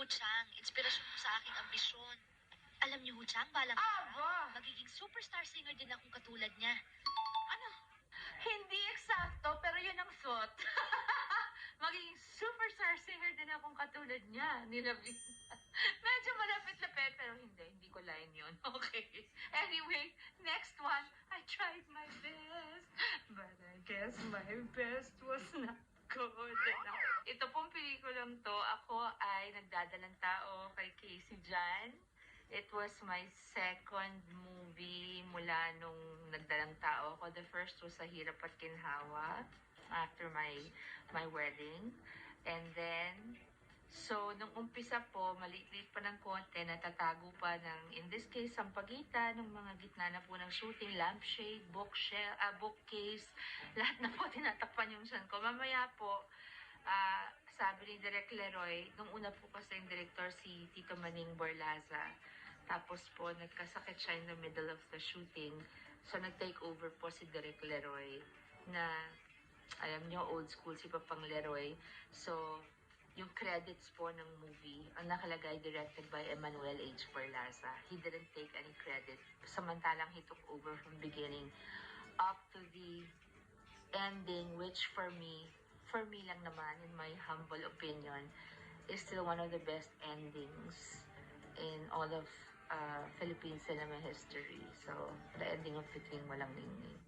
Chang, inspirasyon mo sa aking ambisyon. Alam niyo, Chang, balang araw, magiging superstar singer din akong katulad niya. Ano? Hindi eksakto, pero yun ang suot. Magiging superstar singer din akong katulad niya, ni Lavin. Medyo malapit-lapit, pero hindi ko line yun. Okay. Anyway, next one. I tried my best, but I guess my best was not good enough. Ito pong pelikulang to, ako ay nagdadalang tao kay Casey Jan. It was my second movie mula nung nagdalang tao ako. The first was Sa Hirap at Ginhawa after my wedding. And then, so, nung umpisa po, maliit pa ng konti, natatago pa ng, in this case, sampagitan, ng mga gitna na po ng shooting, lampshade, bookcase, lahat na po tinatakpan yung tiyan ko. Mamaya po, sabi ni Direk Leroy, nung una po kasi yung director si Tito Maning Borlaza. Tapos po, nagkasakit siya in the middle of the shooting. So, nag-take over po si Direk Leroy na, alam nyo, old school si Papang Leroy. So, yung credits po ng movie, ang nakalagay directed by Emmanuel H. Borlaza. He didn't take any credit. Samantalang he took over from beginning up to the ending, which for me lang naman, in my humble opinion, is still one of the best endings in all of Philippine cinema history. So, the ending of Between Walang Ningning.